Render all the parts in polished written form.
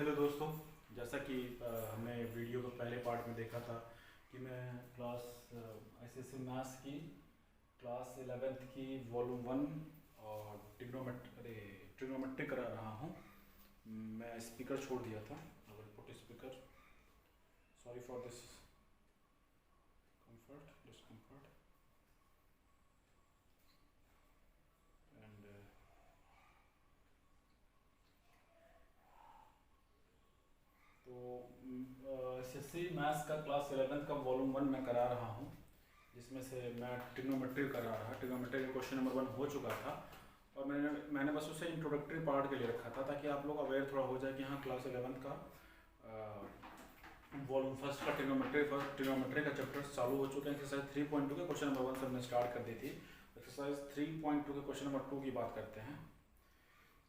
Hello दोस्तों। जैसा कि हमने वीडियो के पहले पार्ट में देखा था कि मैं क्लास एसएससी मैथ्स की क्लास 11th की वॉल्यूम 1 और ट्रिग्नोमेट्री करा रहा हूँ। मैं स्पीकर छोड़ दिया था। I will put speaker. Sorry for this discomfort and तो एसएससी मैथ्स का क्लास 11th का वॉल्यूम 1 मैं करा रहा हूँ, जिसमें से मैं ट्रिग्नोमेट्री करा रहा। ट्रिग्नोमेट्री का क्वेश्चन नंबर 1 हो चुका था और मैंने बस उसे इंट्रोडक्टरी पार्ट के लिए रखा था ताकि आप लोग अवेयर थोड़ा हो जाए कि हाँ क्लास 11th का वॉल्यूम फर्स्ट का ट्रिग्नोमेट्री का चैप्टर चालू हो चुके हैं। एक्सरसाइज 3.2 के क्वेश्चन नंबर 1 से हमने स्टार्ट कर दी थी। एक्सरसाइज 3.2 के क्वेश्चन नंबर 2 की बात करते हैं।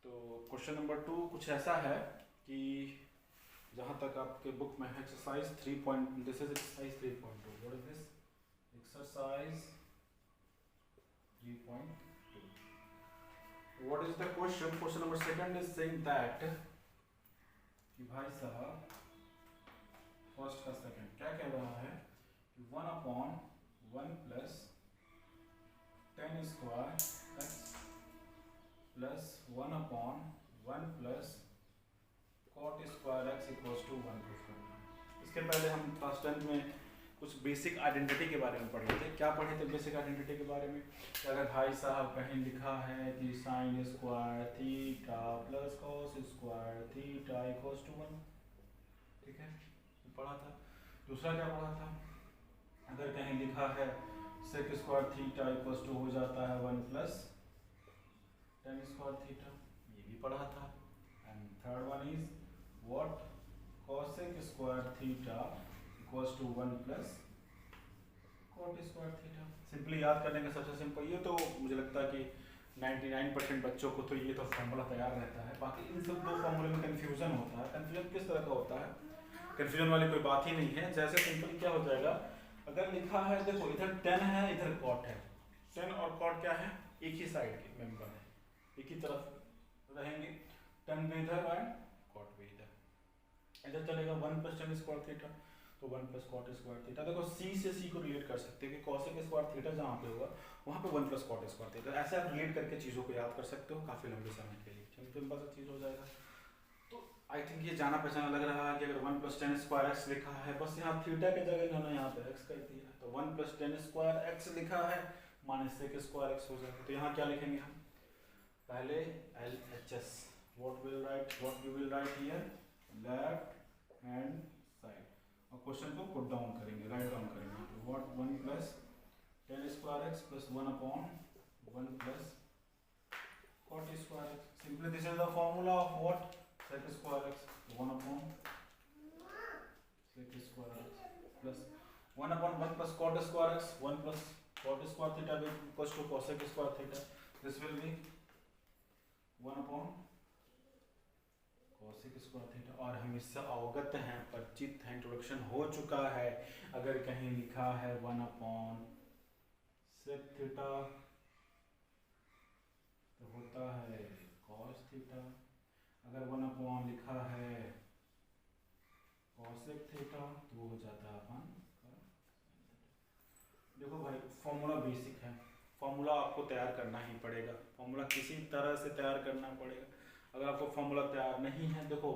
तो क्वेश्चन नंबर 2 कुछ ऐसा है कि जहाँ तक आपके बुक में है exercise 3. This is exercise 3.2. What is this? Exercise 3.2. What is the question? Question number 2 is saying that कि भाई साहब फर्स्ट का सेकंड क्या कह रहा है कि 1/1 plus 10 square x plus 1/1 plus cot square x equals to 1 plus 1। इसके पहले हम क्लास 10 में कुछ बेसिक आइडेंटिटी के बारे में पढ़े थे। क्या पढ़े थे बेसिक आइडेंटिटी के बारे में? कि अगर भाई साहब कहीं लिखा है कि sine square theta plus cos square theta equals to 1, ठीक है, ये पढ़ा था। दूसरा क्या पढ़ा था? अगर कहीं लिखा है sec square theta equals to हो जाता है 1 प्लस टेन स्क्वायर थीटा, ये भी पढ़ा था। And third one is what? cosec square theta equals to 1 plus cot square theta. Simply याद करने का सबसे सिंपल ये तो मुझे लगता है कि 99% बच्चों को तो ये तो फॉर्मूला तैयार रहता है। बाकी इन सब दो फॉर्मूले में कंफ्यूजन होता है। कंफ्यूजन किस तरह का होता है? कंफ्यूजन वाली कोई बात ही नहीं है। जैसे सिंपल क्या हो जाएगा, अगर लिखा है देखो इधर 10 है इधर cot है, 10 और cot क्या है? एक ही साइड के मेंबर है, एक ही तरफ रहेंगे। 10 भी इधर एंड cot भी इधर। इधर चलेगा 1 प्लस टेन स्क्वायर थीटा, तो 1 प्लस कॉट स्क्वायर थीटा। देखो सी से सी को रिलेट कर सकते हैं कि cosec स्क्वायर थीटा जहाँ पे होगा वहाँ पे 1 प्लस कॉट स्क्वायर थीटा। ऐसे आप रिलेट करके चीज़ों को याद कर सकते हो काफ़ी लंबे समय के लिए। सिंपल सा चीज़ हो जाएगा। तो आई थिंक ये जाना पहचाना लग रहा है कि अगर 1 प्लस टेन स्क्वायर एक्स लिखा है, बस यहाँ थीटा की जगह इन्होंने यहाँ पे एक्स कर दिया है, तो 1 प्लस टेन स्क्वायर एक्स लिखा है माइनस सेक स्क्वायर एक्स हो जाएगा। तो यहाँ क्या लिखेंगे हम? पहले LHS, what we will write here, left hand side, और क्वेश्चन को पुट डाउन करेंगे, राइट डाउन करेंगे। तो what 1 plus tan square x plus 1/1 plus cot square x. Simply this is the formula of what? sec square x 1/sec square x plus 1/1 plus cot square x 1 plus cot square theta equals to cosec square theta. This will be 1/cosec square theta. और हम इससे अवगत हैं, परिचित हैं, introduction हो चुका है। अगर कहीं लिखा है 1/sec थीटा तो होता है cos थीटा। अगर 1/1 लिखा है cosec थीटा तो वो हो जाता है अपन। देखो भाई फॉर्मूला बेसिक है, फॉर्मूला आपको तैयार करना ही पड़ेगा। फॉर्मूला किसी तरह से तैयार करना पड़ेगा। अगर आपको फॉर्मूला तैयार नहीं है, देखो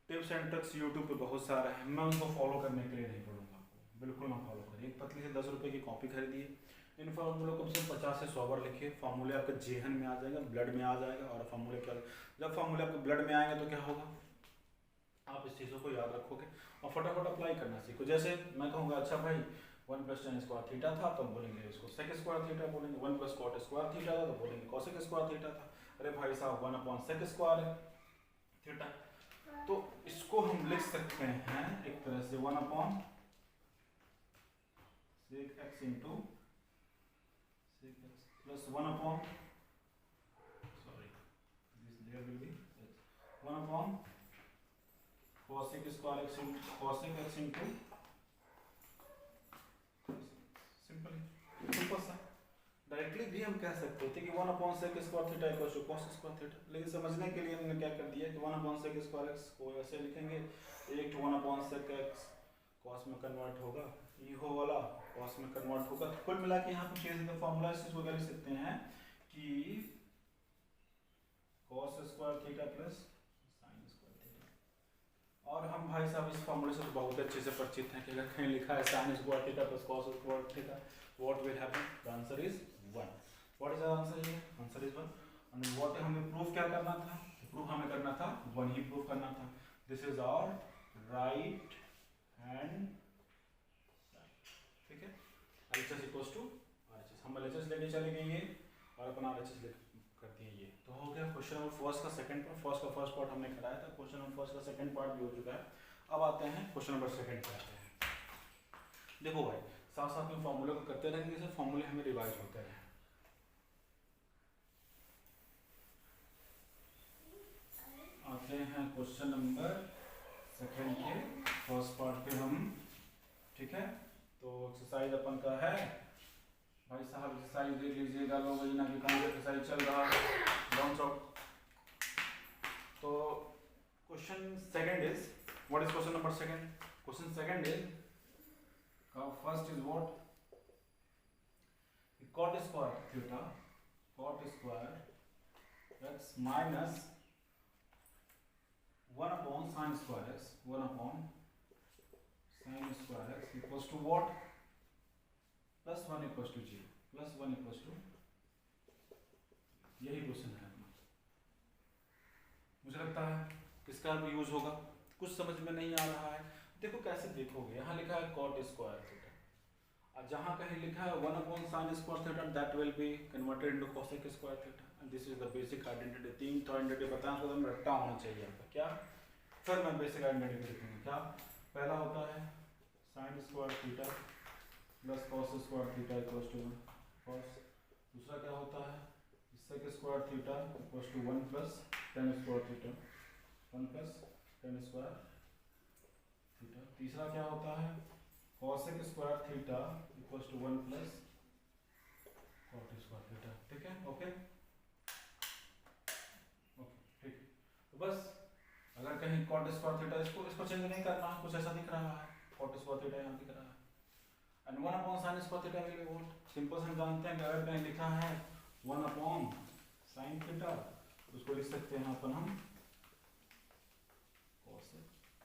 टिप्स एंड ट्रिक्स यूट्यूब पे बहुत सारा है, मैं उनको फॉलो करने के लिए नहीं पढ़ूंगा आपको, बिल्कुल ना फॉलो करिए। एक पतली से 10 रुपये की कॉपी खरीदिए, इन फॉर्मूलों को सिर्फ 50 से 100 बार लिखिए। फॉर्मूले आपके जेहन में आ जाएगा, ब्लड में आ जाएगा। और फॉर्मूले क्या, जब फॉर्मूले आपके ब्लड में आएंगे तो क्या होगा, आप इस चीज़ों को याद रखोगे और फटाफट अप्लाई करना सीखो। जैसे मैं कहूँगा अच्छा भाई 1 प्लस टेन स्क्वायर थीटा था तो हम बोलेंगे इसको सेक स्क्वायर थीटा बोलेंगे। 1 प्लस कॉट स्क्वायर थीटा था तो बोलेंगे कॉसेक स्क्वायर थीटा था। अरे भाई साहब 1/sec स्क्वायर थीटा, तो इसको हम लिख सकते हैं एक तरह से 1/sec x into sec x plus 1/, sorry this there will be 1/cosec square x into cosec x into simple सा। द डायरेक्टली भी हम कह सकते थे कि 1/sec square theta equal to cos square theta, लेकिन समझने के लिए हमने क्या कर दिया कि 1/sec स्क्वायर x को ऐसे लिखेंगे, एक 1/sec x cos में कन्वर्ट होगा, ये हो वाला cos में कन्वर्ट होगा। तो कुल मिला के यहाँ पे सीधे फॉर्मूला इस चीज को लिख सकते हैं कि cos square theta plus sin square theta. और हम भाई साहब इस फॉर्मूले से तो बहुत अच्छे से परिचित हैं कि अगर कहीं लिखा है sin square theta plus cos square theta, what will happen? The answer is 1. What is the answer here? Answer is 1. And what हमें प्रूफ क्या करना था? प्रूफ हमें करना था 1 ही प्रूफ करना था। This is our right hand side, ठीक है? LHS equals to RHS, हम LHS लेके चले गए ये और अपना RHS ले कर दिए ये। तो हो गया क्वेश्चन नंबर फर्स्ट का सेकंड पार्ट, फर्स्ट का फर्स्ट पार्ट हमने कराया था, क्वेश्चन नंबर फर्स्ट का सेकंड पार्ट भी हो चुका है। अब आते हैं क्वेश्चन नंबर सेकंड पे आते हैं। देखो भाई साथ साथ में फॉर्मूले को करते रहेंगे, जैसे फॉर्मूले हमें रिवाइज होते रहे। आते हैं क्वेश्चन नंबर सेकंड के फर्स्ट पार्ट पे हम, ठीक है? तो एक्सरसाइज अपन का है भाई साहब, एक्सरसाइज देख लीजिएगा लोग, ना कि कौन सा एक्सरसाइज चल रहा है डाउन चौक। तो question second is, what is question number second? Question second is, first is what? cot square theta, cot square x minus 1/sin square x, 1/sin square x equals to what? Plus 1 equals to 0, plus 1 equals to, यही question है अपना। मुझे लगता है किसका भी use होगा, कुछ समझ में नहीं आ रहा है। देखो कैसे देखोगे, यहाँ लिखा है cot स्क्वायर थीटा, और जहाँ कहीं लिखा है 1/sin square theta, that will be converted into cosec square theta, and this is the basic identity. तीन तो आइडेंटिटी बताना तो रट्टा होना चाहिए आपका, क्या? फिर मैं बेसिक आइडेंटिटी लिखूंगा। क्या पहला होता है? sin square theta plus cos square theta equals to 1 cos। दूसरा क्या होता है? sec square theta equals to 1 plus tan square theta, 1 plus tan square theta. तीसरा क्या होता है? cosec square theta equals to 1 plus cot square theta, ठीक है? ओके ओके, ठीक। तो बस अगर कहीं cot स्क्वायर थीटा, इसको चेंज नहीं करना, कुछ ऐसा दिख रहा है, cot स्क्वायर थीटा यहाँ दिख रहा है, and 1/sin square theta will be what? Simple से हम जानते हैं कि अगर कहीं लिखा है 1/sin थीटा, उसको लिख सकते हैं अपन हम cosec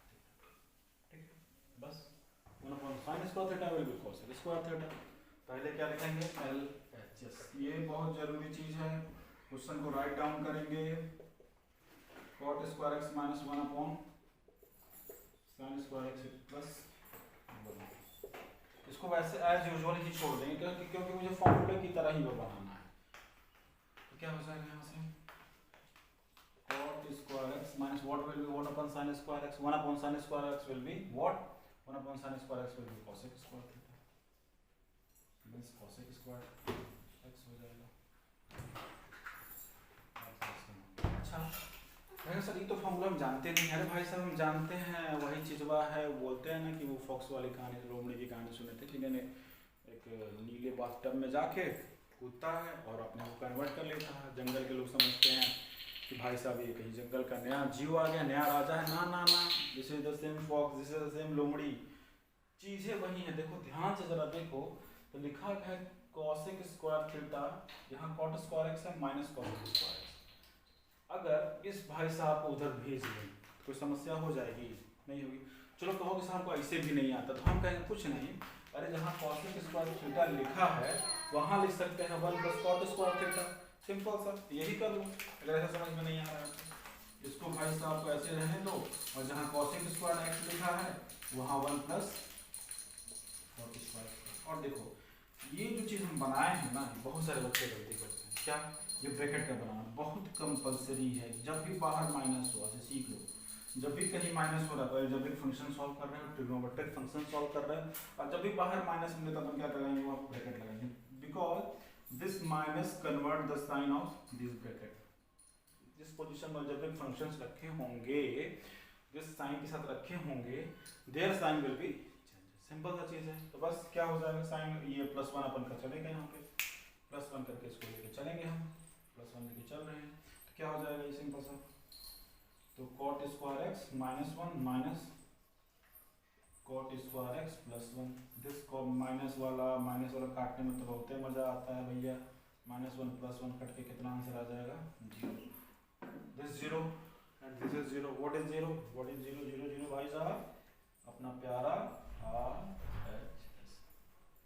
थीटा, ठीक है? बस 1/sin square theta will be cosec square theta. पहले क्या लिखेंगे? LHS, ये बहुत जरूरी चीज है। क्वेश्चन को राइट डाउन करेंगे, cot square x minus 1/sin square x plus 1। इसको वैसे एज यूजुअल ही छोड़ देंगे क्योंकि मुझे फॉर्मूले की तरह ही वो बनाना है। तो क्या हो जाएगा यहाँ से? cot square x minus what will be 1/sin square x, 1/sin square x will be what? 1/sin square x will be cosec square theta, means cosec square x हो जाएगा। अच्छा भाई सर, ये तो फॉर्मूला हम जानते नहीं। अरे भाई साहब हम जानते हैं, वही चीजवा है, बोलते हैं ना कि वो फॉक्स वाली कहानी, लोमड़ी की कहानी सुने थे कि मैंने, एक नीले बाथटब में जाके कूदता है और अपने को कन्वर्ट कर लेता है। जंगल के लोग समझते हैं कि भाई साहब ये कहीं जंगल का नया जीव आ गया, नया राजा है। ना ना ना, this is the same fox, this is the same लोमड़ी, चीजें वही है। देखो ध्यान से जरा देखो, तो लिखा है cosec स्क्वायर थीटा, यहाँ cot स्क्वायर x है माइनस cosec स्क्वायर x। अगर इस भाई साहब को उधर भेज दें तो कोई समस्या हो जाएगी? नहीं होगी। चलो कहोगे साहब को ऐसे भी नहीं आता, तो हम कहेंगे कुछ नहीं, अरे जहाँ cosec स्क्वायर थीटा लिखा है वहाँ लिख सकते हैं 1 plus cot square theta, simple सा, यही कर लो। अगर ऐसा समझ में नहीं आ रहा है तो इसको भाई साहब को ऐसे रहने दो, और जहाँ cosec स्क्वायर x लिखा है वहाँ 1 प्लस cot स्क्वायर। और देखो ये जो चीज़ हम बनाए हैं ना, बहुत सारे बच्चे गलती करते हैं। क्या? ये ब्रैकेट का बनाना बहुत कंपलसरी है। जब भी बाहर माइनस हो, ऐसे सीख लो, जब भी कहीं माइनस हो रहा है, जब भी फंक्शन सॉल्व कर रहे हो, ट्रिग्नोमेट्रिक फंक्शन सॉल्व कर रहे हैं, और जब भी बाहर माइनस मिले तब हम क्या करेंगे? वहाँ ब्रैकेट लगाएंगे, because this minus convert the sign of this bracket. जिस पोजीशन में जब भी फंक्शंस रखे होंगे, जिस साइन के साथ रखे होंगे, their sign will be, simple सा चीज है। तो बस क्या हो जाएगा? साइन ये +1 अपन का चलेगा यहाँ पे, +1 करके इसको लेके चलेंगे हम, +1 लेके चल रहे हैं तो क्या हो जाएगा ये सिंपल सा, तो cot square x -1 minus cot square x +1, this को माइनस वाला काटने में तो बहुत ही मजा आता है भैया, -1 +1 कट के कितना आंसर आ जाएगा 0, this 0 and this is 0, what is 0, 0 0 भाई साहब अपना प्यारा RHS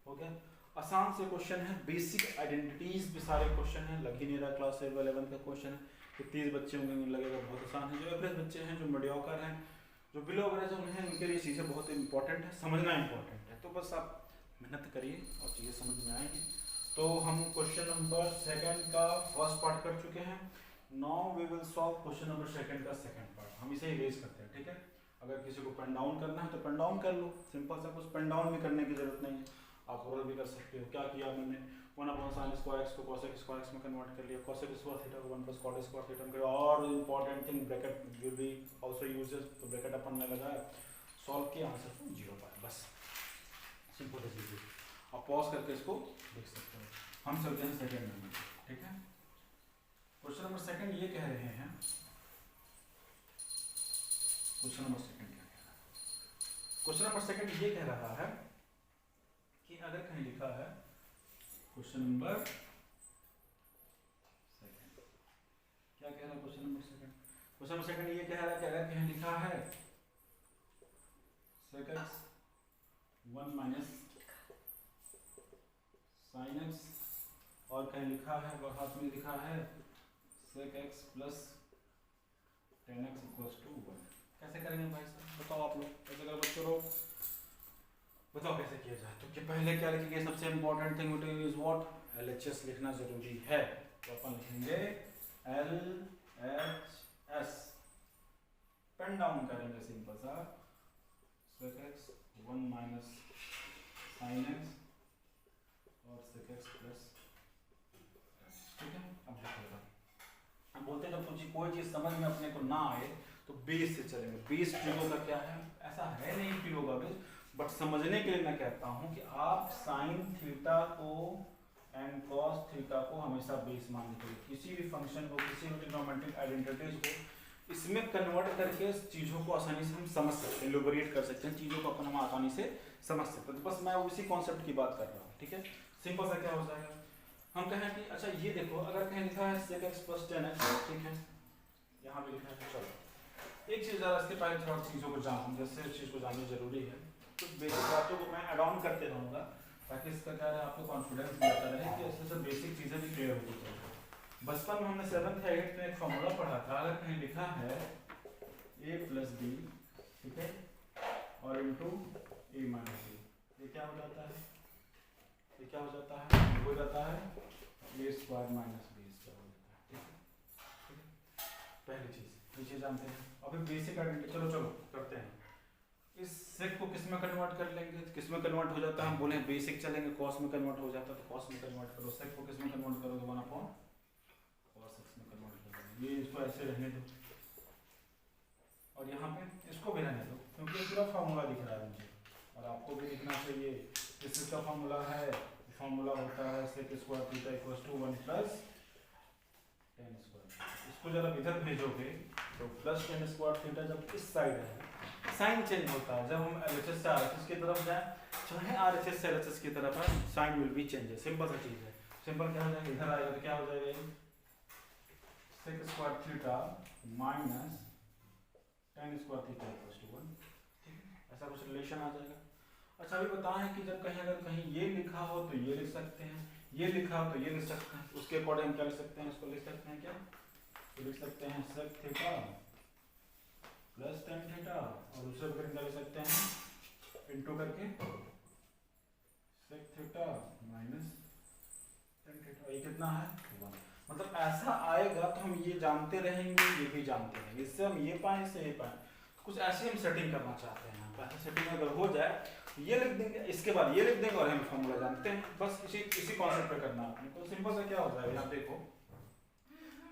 हो गया। आसान से क्वेश्चन है, बेसिक आइडेंटिटीज भी सारे क्वेश्चन है, लग ही नहीं रहा क्लास 11 का क्वेश्चन है कि 30 बच्चे होंगे लगेगा बहुत आसान है, जो एवरेज बच्चे हैं, जो मीडियोकर हैं, जो बिलो एवरेज हैं, उनके लिए चीज़ें बहुत इंपॉर्टेंट है, समझना इंपॉर्टेंट है, तो बस आप मेहनत करिए और चीज़ें समझ में आएंगी। तो हम क्वेश्चन नंबर 2 का फर्स्ट पार्ट कर चुके हैं, now we will solve question number 2 का सेकंड पार्ट। हम इसे इरेज करते हैं, ठीक है, अगर किसी को पेन डाउन करना है तो पेन डाउन कर लो, सिंपल सा, कुछ पेन डाउन भी करने की जरूरत नहीं है, आप ओरल भी कर सकते हो। क्या किया मैंने, 1/sin स्क्वायर x को cosec स्क्वायर x में कन्वर्ट कर लिया, cosec स्क्वायर थीटा को 1 + cot स्क्वायर थीटा में कर, और important thing bracket will be also uses, तो ब्रैकेट अपन ने लगाया, सॉल्व किया, आंसर को 0 पाया, बस सिंपल इज इजी। आप पॉज करके इसको देख सकते हो। हम चलते हैं सेकंड नंबर, ठीक है, क्वेश्चन नंबर 2 ये कह रहे हैं, क्वेश्चन नंबर 2 क्या कह रहा है, क्वेश्चन नंबर 2 ये कह रहा है कि अगर कहीं लिखा है क्वेश्चन नंबर 2, क्या कह रहा है क्वेश्चन नंबर 2, क्वेश्चन नंबर 2 ये कह रहा है कि अगर कहीं लिखा है sec x 1 - sin x, और कहीं लिखा है और हाथ में लिखा है sec x + tan x = 1, कैसे करेंगे भाई साहब, बताओ आप लोग, कैसे करो बच्चों लोग, बताओ कैसे किया जाए। तो कि पहले क्या लिखेंगे, सबसे important thing is what, LHS लिखना जरूरी है, तो अपन लिखेंगे LHS, पेन डाउन करेंगे सिंपल सा, sec x 1 - sin x और sec x +, ठीक है। अब देखो, हम बोलते हैं जब कुछ कोई चीज समझ में अपने को ना आए तो बेस से चलेंगे, बेस ट्रिगो का क्या है, ऐसा है नहीं ट्रिगो का बेस, बट समझने के लिए मैं कहता हूं कि आप साइन थीटा को एंड कॉस थीटा को हमेशा बेस मान लीजिए, किसी भी फंक्शन को, किसी भी ट्रिग्नोमेट्रिक आइडेंटिटीज को इसमें कन्वर्ट करके चीजों को आसानी से हम समझ सकते हैं, इलैबोरेट कर सकते हैं, चीजों को अपन हम आसानी से समझ सकते हैं। तो बस मैं उसी कॉन्सेप्ट की बात कर रहा हूँ, ठीक है, सिंपल सा क्या हो जाएगा, हम कहें कि अच्छा ये देखो, अगर कहीं लिखा है sec x + tan x, ठीक है, यहाँ भी लिखा है, चलो एक चीज जरा इसके पहले थोड़ा चीजों को जान, जैसे इस चीज को जाननी जरूरी है, कुछ बेसिक बातों को मैं ऐड ऑन करते रहूँगा ताकि इसका क्या है आपको कॉन्फिडेंस मिलता रहे कि ऐसे सब बेसिक चीज़ें भी क्लियर होती जाए। बचपन में हमने 7th या 8th में एक फॉर्मूला पढ़ा था, अगर कहीं लिखा है a + b, ठीक है, और इनटू a - b, ये क्या हो जाता है, ये क्या हो जाता है, हो जाता है a² - b² हो जाता है, ठीक है, पहली चीज़ ये चीज़ जानते हैं। अभी बेसिक आइडेंटिटी, चलो करते हैं, इस सेक को किस में कन्वर्ट कर लेंगे, किस में कन्वर्ट हो जाता है, हम बोले बेसिक चलेंगे, कॉस में कन्वर्ट हो जाता है तो कॉस में कन्वर्ट करो, सेक को किस में कन्वर्ट करोगे, 1/cos x में कन्वर्ट कर देंगे, ये इसको ऐसे रहने दो और यहाँ पे इसको भी रहने दो, क्योंकि पूरा फार्मूला दिख रहा है मुझे और आपको भी दिखना चाहिए। इसका फार्मूला है, फार्मूला होता है sec² θ = 1 + tan², इसको जब आप इधर भेजोगे तो +tan² θ जब इस साइड है, साइन चेंज होता है, जब हम LHS से RHS की तरफ जाएं, चाहे RHS से LHS की तरफ आए, sign will be change, simple सा चीज है। सिंपल क्या हो जाएगा, इधर आएगा तो क्या हो जाएगा, sec² θ - tan² θ = 1, ठीक है, ऐसा कुछ रिलेशन आ जाएगा। अच्छा अभी बताएं कि जब कहीं अगर कहीं ये लिखा हो तो ये लिख सकते हैं, ये लिखा हो तो ये लिख सकते हैं, उसके अकॉर्डिंग हम क्या लिख सकते हैं, इसको लिख सकते हैं क्या, तो लिख सकते हैं sec θ + tan θ, और दूसरे पर क्या लिख सकते हैं, इनटू करके sec θ - tan θ, ये कितना है 1, मतलब ऐसा आएगा तो हम ये जानते रहेंगे, ये भी जानते रहेंगे, इससे हम ये पाएं, इससे ये पाएं, कुछ ऐसे हम सेटिंग करना चाहते हैं, ऐसा सेटिंग अगर हो जाए ये लिख देंगे, इसके बाद ये लिख देंगे और हम फॉर्मूला जानते हैं, बस इसी कॉन्सेप्ट पे करना है आपने, तो सिंपल सा क्या हो जाएगा, यहाँ देखो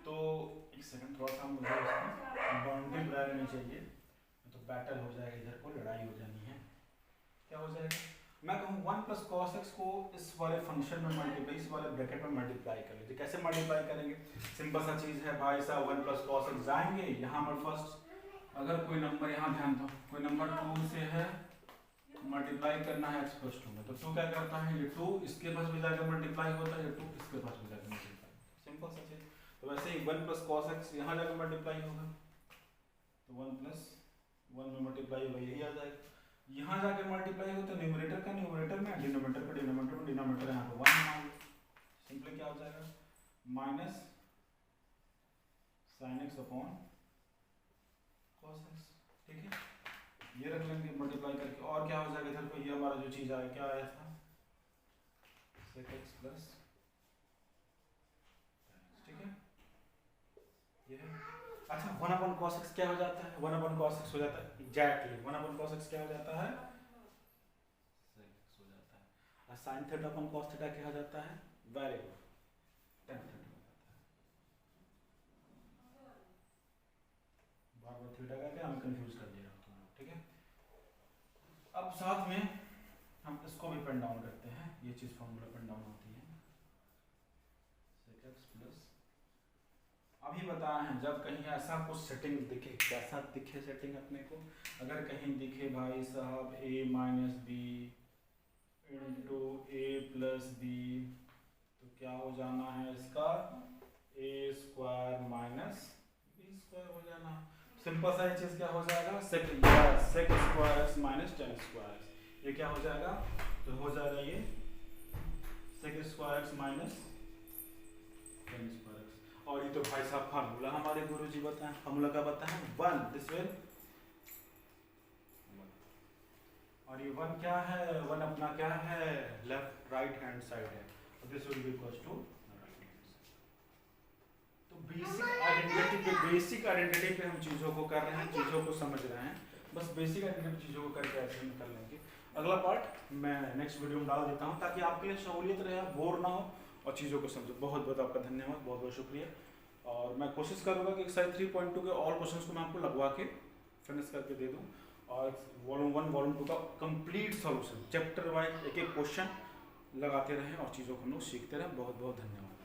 तो एक सेकंड, थोड़ा सा मुझे बाउंड्री बनानी चाहिए, तो बैटल हो जाएगा, इधर को लड़ाई हो जानी है, क्या हो जाएगा, मैं कहूँ 1 प्लस कॉस एक्स को इस वाले फंक्शन में मल्टीप्लाई, इस वाले ब्रैकेट में मल्टीप्लाई कर लीजिए। कैसे मल्टीप्लाई करेंगे? सिंपल सा चीज़ है भाई साहब, 1 प्लस कॉस एक्स जाएंगे यहाँ पर फर्स्ट, अगर कोई नंबर यहाँ ध्यान दो, कोई नंबर 2 से है मल्टीप्लाई करना है एक्स प्लस 2 में, तो 2 क्या करता है, ये 2 इसके पास भी जाकर मल्टीप्लाई होता है, ये 2 इसके पास भी जाकर मल्टीप्लाई, सिंपल सा चीज़। तो वैसे ही 1 प्लस कॉस एक्स यहाँ जाकर मल्टीप्लाई होगा, तो 1 प्लस 1 में मल्टीप्लाई होगा, यही आ जाएगा। यहाँ जाके मल्टीप्लाई हो तो न्यूमरेटर का न्यूमरेटर में, डिनोमिनेटर का डिनोमिनेटर में, डिनोमिनेटर यहाँ पे 1 मान लो, सिंपली क्या हो जाएगा, minus sine x upon cos x, ठीक है, ये रख लेंगे मल्टीप्लाई करके। और क्या हो जाएगा इधर पे, ये हमारा जो चीज़ आया, क्या आया था, सेक एक्स प्लस, ठीक है, ये है। अच्छा 1 अपॉन cos x क्या हो जाता है, 1 अपॉन cos x हो जाता है एग्जैक्टली 1 अपॉन cos x क्या हो जाता है, sec x हो जाता है। और sin theta upon cos theta क्या हो जाता है, वेरी गुड, tan थीटा हो जाता है। बार बार थीटा का क्या, हम कंफ्यूज कर दिया तुम लोग, ठीक है। अब साथ में हम इसको भी पेन डाउन करते हैं, ये चीज़ फॉर्मूला पेन डाउन होती है, sec x प्लस, अभी बताया है जब कहीं ऐसा कुछ सेटिंग दिखे, कैसा दिखे सेटिंग अपने को, अगर कहीं दिखे भाई साहब a minus B into A plus B, तो क्या हो जाना है इसका, a square minus B square हो जाना। सिंपल सा ये चीज़ क्या हो जाएगा, sec square x minus tan square x, ये क्या हो जाएगा, तो हो जाएगा ये sec square x minus tan square x. और ये तो भाई साहब फार्मूला हमारे गुरुजी बताएं, फार्मूला का बताएं 1 दिस विल, और ये 1 क्या है, 1 अपना क्या है, लेफ्ट राइट हैंड साइड है, तो this will be equals to right hand side. तो बेसिक आइडेंटिटी पे हम चीज़ों को कर रहे हैं, चीज़ों को समझ रहे हैं, बस बेसिक आइडेंटिटी चीज़ों को करके ऐसे हम कर लेंगे। अगला पार्ट मैं नेक्स्ट वीडियो में डाल देता हूँ ताकि आपके लिए सहूलियत रहे, बोर ना हो और चीज़ों को समझो। बहुत बहुत आपका धन्यवाद, बहुत बहुत शुक्रिया। और मैं कोशिश करूँगा कि एक्सरसाइज 3.2 के ऑल क्वेश्चंस को मैं आपको लगवा के फिनिश करके दे दूँ, और वॉल्यूम 1 वॉल्यूम 2 का कंप्लीट सॉल्यूशन चैप्टर वाइज एक एक क्वेश्चन लगाते रहें और चीज़ों को हम लोग सीखते रहें। बहुत बहुत धन्यवाद।